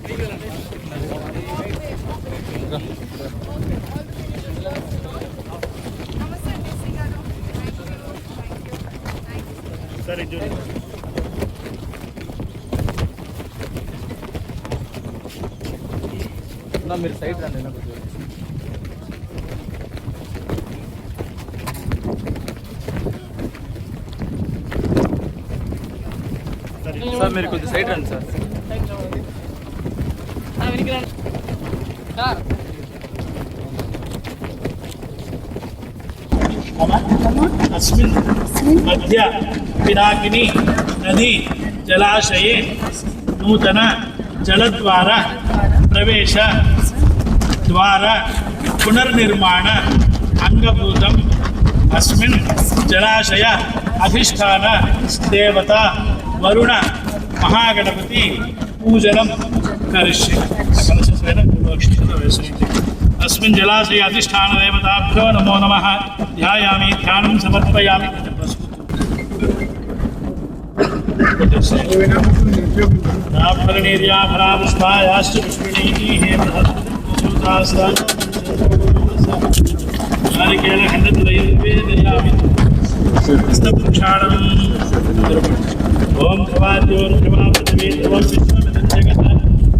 సరే మీరు సైడ్ రండి. సార్ మీరు కొద్దిగా సైడ్ రండి సార్. अस्मिन् मध्य पिनाकिनी नदी जलाशये नूतन जलद्वार प्रवेश द्वार पुनर्निर्माण अंगभूतम् अस्मिन् जलाशय अधिष्ठान देवता वरुण महागणपति पूजनं करिष्ये। अस्मिन् जलाशय अधिष्ठान देवताभ्यो नमो नमः। ध्यायामि ध्यानं समर्पयामि। पुष्पायाश्च पुष्पिणीः नारिकेलखण्डत्रयं हस्तप्रक्षालनम् ओम भवाद्योर्भवा पृथ्वी ध्रुवं विश्वमिदं जगत्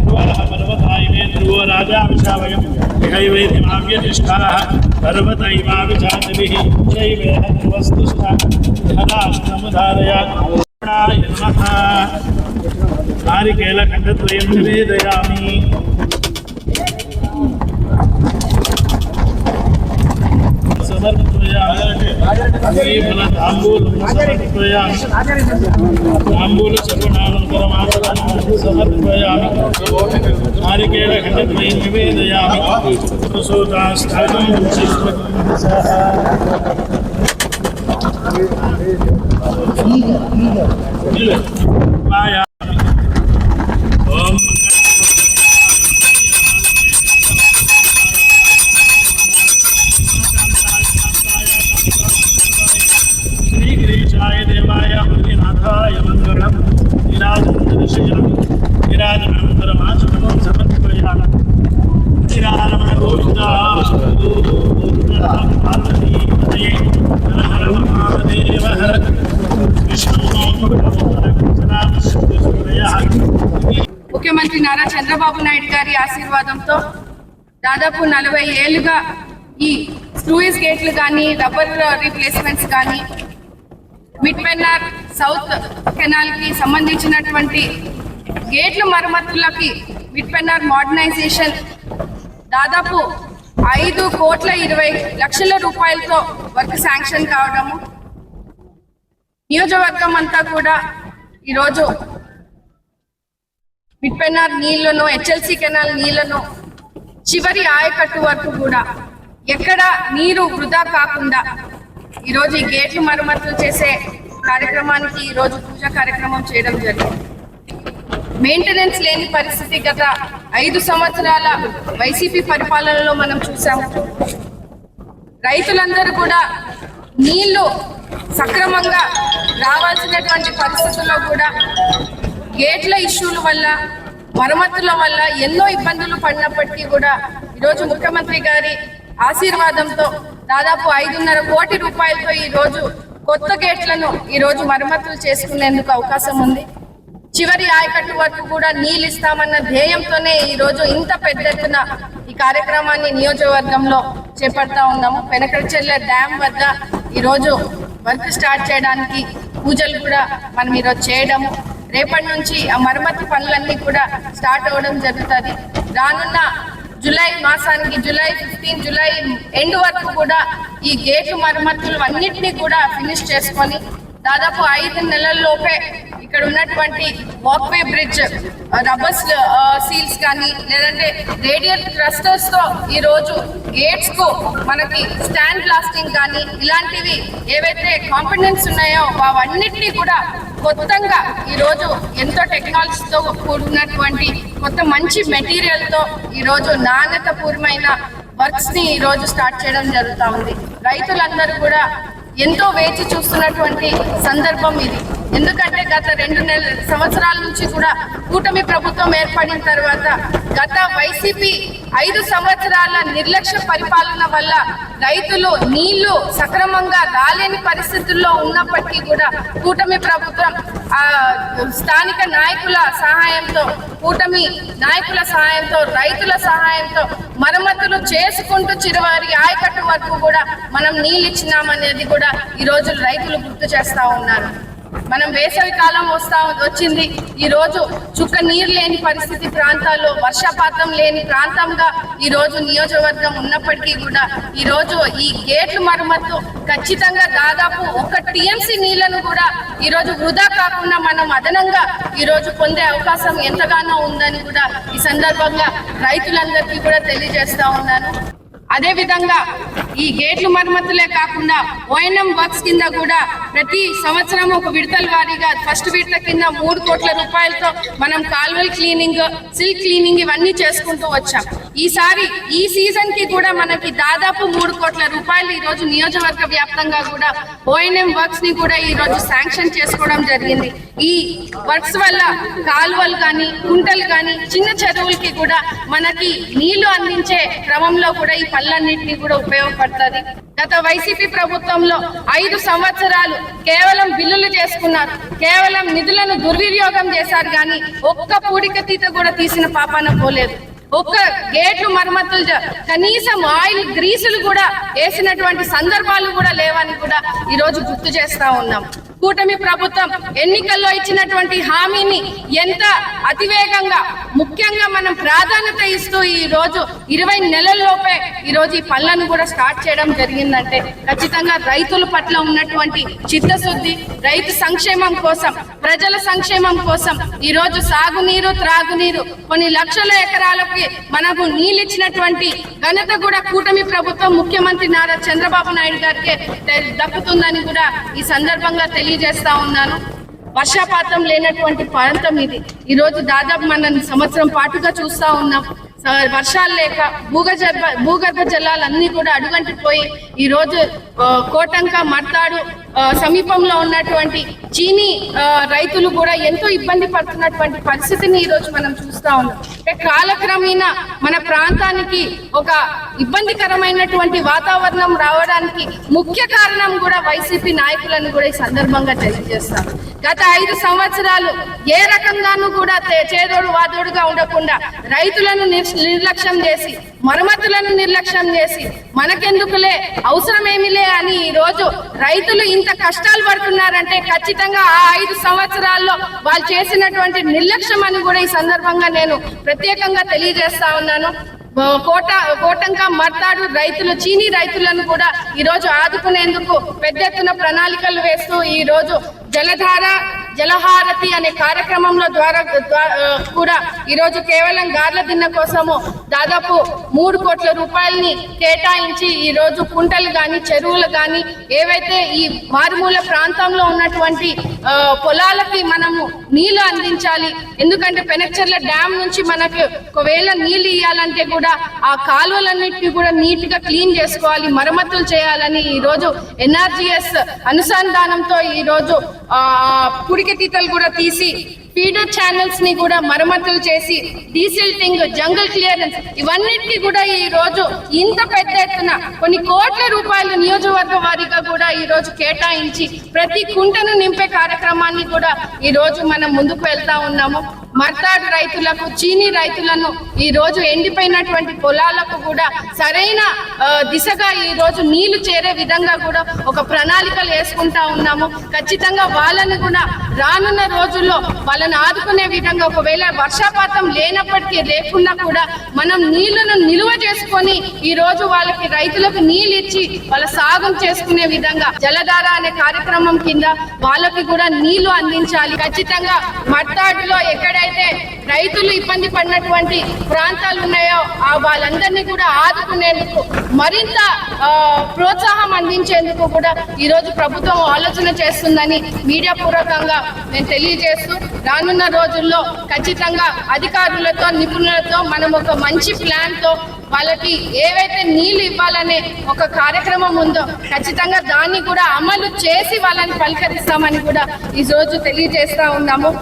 ध्रुवः पर्वताय मे ध्रुवो राजा विशावयम् इहैवेदिमाव्यतिष्ठाः पर्वतैवाविचातभिः शैवेह ध्रुवस्तुष्टा धनाष्टमुदारयात् नारायणाय नमः। नारिकेलखण्डत्रयं निवेदयामि। ताम्बूल सर्वनामकरमासनं समर्पयामि। नारिकेलखण्डत्रयं निवेदयामि। सुसूतास्थानं ओम देवाय हरिनाथाय मंगलम विराजनंदर्शयामि। विराजनंतरमाचमनं समर्पयामि। श्रीराम गोविंदा पार्वती पतये हर महादेव हर ముఖ్యమంత్రి నారా చంద్రబాబు నాయుడు గారి ఆశీర్వాదంతో దాదాపు 40 ఏళ్లుగా ఈ స్లూయిస్ గేట్లు కానీ రబ్బర్ రీప్లేస్మెంట్స్ కానీ మిడ్ పెన్నార్ సౌత్ కెనాల్ కి సంబంధించినటువంటి గేట్ల మరమ్మతులకి మిడ్ పెన్నార్ మోడర్నైజేషన్ దాదాపు 5,20,00,000 రూపాయలతో వర్క్ శాంక్షన్ కావడము, నియోజకవర్గం అంతా కూడా ఈరోజు మిడ్ పెన్నార్ నీళ్లను, హెచ్ఎల్సి కెనాల్ నీళ్లను చివరి ఆయకట్టు వరకు కూడా ఎక్కడ నీరు వృధా కాకుండా ఈరోజు ఈ గేట్లు మరమ్మతులు చేసే కార్యక్రమానికి ఈరోజు పూజా కార్యక్రమం చేయడం జరిగింది. మెయింటెనెన్స్ లేని పరిస్థితి గత 5 సంవత్సరాల వైసీపీ పరిపాలనలో మనం చూసాము. రైతులందరూ కూడా నీళ్లు సక్రమంగా రావాల్సినటువంటి పరిస్థితుల్లో కూడా గేట్ల ఇష్యూల వల్ల, మరమ్మతుల వల్ల ఎన్నో ఇబ్బందులు పడినప్పటికీ కూడా ఈరోజు ముఖ్యమంత్రి గారి ఆశీర్వాదంతో దాదాపు 5.5 కోటి రూపాయలతో ఈరోజు కొత్త గేట్లను ఈరోజు మరమ్మతులు చేసుకునేందుకు అవకాశం ఉంది. చివరి ఆయకట్టు వరకు కూడా నీళ్ళు ఇస్తామన్న ధ్యేయంతోనే ఈరోజు ఇంత పెద్ద ఎత్తున ఈ కార్యక్రమాన్ని నియోజకవర్గంలో చేపడతా ఉన్నాము. పెనకచెర్ల డ్యామ్ వద్ద ఈరోజు వర్క్ స్టార్ట్ చేయడానికి పూజలు కూడా మనం ఈరోజు చేయడము, రేపటి నుంచి ఆ మరమ్మతు పనులన్నీ కూడా స్టార్ట్ అవ్వడం జరుగుతుంది. రానున్న జూలై మాసానికి జూలై 15 జూలై ఎండ్ వరకు కూడా ఈ గేట్లు మరమ్మతులు అన్నింటినీ కూడా ఫినిష్ చేసుకొని దాదాపు 5 నెలల్లోపే ఇక్కడ ఉన్నటువంటి వాక్వే బ్రిడ్జ్ రబ్బర్ సీల్స్ కానీ లేదంటే రేడియల్ క్లస్టర్స్ తో ఈ రోజు గేట్స్ కు మనకి స్టాండ్ బ్లాస్టింగ్ కానీ ఇలాంటివి ఏవైతే కాంపోనెంట్స్ ఉన్నాయో అవన్నిటినీ కూడా కొత్తగా ఈ రోజు ఎంతో టెక్నాలజీతో కూడినటువంటి కొత్త మంచి మెటీరియల్ తో ఈ రోజు నాణ్యతపూర్వమైన వర్క్స్ ని ఈ రోజు స్టార్ట్ చేయడం జరుగుతూ ఉంది. రైతులందరూ కూడా ఎంతో వేచి చూస్తున్నటువంటి సందర్భం ఇది. ఎందుకంటే గత 2 సంవత్సరాల నుంచి కూడా కూటమి ప్రభుత్వం ఏర్పడిన తర్వాత గత వైసీపీ 5 సంవత్సరాల నిర్లక్ష్య పరిపాలన వల్ల రైతులు నీళ్లు సక్రమంగా రాలేని పరిస్థితుల్లో ఉన్నప్పటికీ కూడా కూటమి ప్రభుత్వం స్థానిక నాయకుల సహాయంతో, కూటమి నాయకుల సహాయంతో, రైతుల సహాయంతో మరమ్మతులు చేసుకుంటూ చివరి ఆయకట్టు వరకు కూడా మనం నీళ్ళు ఇచ్చినామనేది కూడా ఈ రోజు రైతులు గుర్తు చేస్తా ఉన్నారు. మనం వేసవి కాలం వచ్చింది. ఈ రోజు చుక్క నీరు లేని పరిస్థితి ప్రాంతాల్లో, వర్షపాతం లేని ప్రాంతంగా ఈ రోజు నియోజకవర్గం ఉన్నప్పటికీ కూడా ఈ రోజు ఈ గేట్లు మరమ్మత్తు ఖచ్చితంగా దాదాపు 1 టీఎంసీ నీళ్లను కూడా ఈ రోజు వృధా కాకుండా మనం అదనంగా ఈ రోజు పొందే అవకాశం ఎంతగానో ఉందని కూడా ఈ సందర్భంగా రైతులందరికీ కూడా తెలియజేస్తా ఉన్నాను. అదే విధంగా ఈ గేట్లు మరమ్మతులే కాకుండా ఓఎన్ఎం వర్క్స్ కింద కూడా ప్రతి సంవత్సరం ఒక విడతల వారీగా ఫస్ట్ విడత కింద 3 కోట్ల రూపాయలతో మనం కాల్వల్ క్లీనింగ్, సిల్క్ క్లీనింగ్ ఇవన్నీ చేసుకుంటూ వచ్చాం. ఈసారి ఈ సీజన్ కి కూడా మనకి దాదాపు 3 కోట్ల రూపాయలు ఈ రోజు నియోజకవర్గ వ్యాప్తంగా కూడా ఓఎన్ఎం వర్క్స్ ని కూడా ఈ రోజు శాంక్షన్ చేసుకోవడం జరిగింది. ఈ వర్క్స్ వల్ల కాలువలు కానీ, కుంటలు కానీ, చిన్న చెరువులకి కూడా మనకి నీళ్లు అందించే క్రమంలో కూడా ఈ పనులన్నింటినీ కూడా ఉపయోగపడుతుంది. గత వైసీపీ ప్రభుత్వంలో 5 సంవత్సరాలు కేవలం బిల్లులు చేసుకున్నారు, కేవలం నిధులను దుర్వినియోగం చేశారు, కానీ ఒక్క పూడికతీత కూడా తీసిన పాపాన పోలేదు. ఒక్క గేట్లు మరమ్మతులు, కనీసం ఆయిల్ గ్రీసులు కూడా వేసినటువంటి సందర్భాలు కూడా లేవని కూడా ఈ రోజు గుర్తు చేస్తా ఉన్నాం. కూటమి ప్రభుత్వం ఎన్నికల్లో ఇచ్చినటువంటి హామీని ఎంత అతివేగంగా, ముఖ్యంగా మనం ప్రాధాన్యత ఇస్తూ ఈ రోజు 20 నెలల్లోపే ఈ రోజు ఈ పనులను కూడా స్టార్ట్ చేయడం జరిగిందంటే ఖచ్చితంగా రైతుల పట్ల ఉన్నటువంటి చిత్తశుద్ధి, రైతు సంక్షేమం కోసం, ప్రజల సంక్షేమం కోసం ఈ రోజు సాగునీరు, త్రాగునీరు, కొన్ని లక్షల ఎకరాలకి మనకు నీళ్ళు ఇచ్చినటువంటి ఘనత కూడా కూటమి ప్రభుత్వం, ముఖ్యమంత్రి నారా చంద్రబాబు నాయుడు గారికి దక్కుతుందని కూడా ఈ సందర్భంగా తెలియజేస్తా ఉన్నాను. వర్షపాతం లేనటువంటి ప్రాంతం ఇది. ఈ రోజు దాదాపు మనం సంవత్సరం పాటుగా చూస్తా ఉన్నాం. వర్షాలు లేక భూగర్భ జలాలన్నీ కూడా అడుగంటిపోయి ఈ రోజు కోటంక, మర్తాడు సమీపంలో ఉన్నటువంటి చీనీ రైతులు కూడా ఎంతో ఇబ్బంది పడుతున్నటువంటి పరిస్థితిని ఈ రోజు మనం చూస్తా ఉన్నాం. కాలక్రమేణా మన ప్రాంతానికి ఒక ఇబ్బందికరమైనటువంటి వాతావరణం రావడానికి ముఖ్య కారణం కూడా వైసీపీ నాయకులను కూడా ఈ సందర్భంగా తెలియజేస్తాం. గత 5 సంవత్సరాలు ఏ రకంగానూ కూడా చేదోడు వాదోడుగా ఉండకుండా రైతులను నిర్లక్ష్యం చేసి, మరమ్మతులను నిర్లక్ష్యం చేసి, మనకెందుకులే, అవసరమేమిలే అని ఈ రోజు రైతులు ఇంత కష్టాలు పడుతున్నారంటే ఖచ్చితంగా ఆ 5 సంవత్సరాల్లో వాళ్ళు చేసినటువంటి నిర్లక్ష్యం అని కూడా ఈ సందర్భంగా నేను ప్రత్యేకంగా తెలియజేస్తా ఉన్నాను. కోటంక, మర్తాడు రైతులు, చీనీ రైతులను కూడా ఈ రోజు ఆదుకునేందుకు పెద్ద ఎత్తున ప్రణాళికలు వేస్తూ ఈ రోజు జలధార, జలహారతి అనే కార్యక్రమంలో ద్వారా కూడా ఈ రోజు కేవలం గార్ల దిన్న కోసము దాదాపు 3 కోట్ల రూపాయలని కేటాయించి ఈ రోజు కుంటలు కానీ, చెరువులు కానీ, ఏవైతే ఈ మారుమూల ప్రాంతంలో ఉన్నటువంటి పొలాలకి మనము నీళ్లు అందించాలి. ఎందుకంటే పెనక్చర్ల డ్యామ్ నుంచి మనకు ఒకవేళ నీళ్లు ఇవ్వాలంటే కూడా ఆ కాలువలన్నింటినీ కూడా నీట్ గా క్లీన్ చేసుకోవాలి, మరమ్మతులు చేయాలని ఈ రోజు ఎన్ఆర్జీఎస్ అనుసంధానంతో ఈ రోజు పుడికెతీతలు కూడా తీసి, ఫీడర్ ఛానల్స్ ని కూడా మరమ్మతులు చేసి, డీసిల్టింగ్, జంగల్ క్లియరెన్స్ ఇవన్నిటికీ కూడా ఈ రోజు ఇంత పెద్ద ఎత్తున కొన్ని కోట్ల రూపాయలు నియోజకవర్గ వారీగా కూడా ఈ రోజు కేటాయించి ప్రతి కుంటను నింపే కార్యక్రమాన్ని కూడా ఈ రోజు మనం ముందుకు వెళ్తా ఉన్నాము. మర్తాడు రైతులకు, చీనీ రైతులను ఈ రోజు ఎండిపోయినటువంటి పొలాలకు కూడా సరైన దిశగా ఈ రోజు నీళ్లు చేరే విధంగా కూడా ఒక ప్రణాళికలు వేసుకుంటా ఉన్నాము. ఖచ్చితంగా వాళ్ళని కూడా రానున్న రోజుల్లో వాళ్ళని ఆదుకునే విధంగా, ఒకవేళ వర్షపాతం లేకున్నా కూడా మనం నీళ్లను నిలువ చేసుకొని ఈ రోజు వాళ్ళకి, రైతులకు నీళ్ళు ఇచ్చి వాళ్ళ సాగు చేసుకునే విధంగా జలధార అనే కార్యక్రమం కింద వాళ్ళకి కూడా నీళ్లు అందించాలి. ఖచ్చితంగా మర్తాడులో ఎక్కడైనా ఎక్కడైతే రైతులు ఇబ్బంది పడినటువంటి ప్రాంతాలు ఉన్నాయో వాళ్ళందరినీ కూడా ఆదుకునేందుకు మరింత ప్రోత్సాహం అందించేందుకు కూడా ఈరోజు ప్రభుత్వం ఆలోచన చేస్తుందని మీడియా పూర్వకంగా నేను తెలియజేస్తూ రానున్న రోజుల్లో ఖచ్చితంగా అధికారులతో నిపుణులతో మనం ఒక మంచి ప్లాన్తో వాళ్ళకి ఏవైతే నీళ్లు ఇవ్వాలనే ఒక కార్యక్రమం ఉందో ఖచ్చితంగా దాన్ని కూడా అమలు చేసి వాళ్ళని పలకరిస్తామని కూడా ఈ రోజు తెలియజేస్తా ఉన్నాము.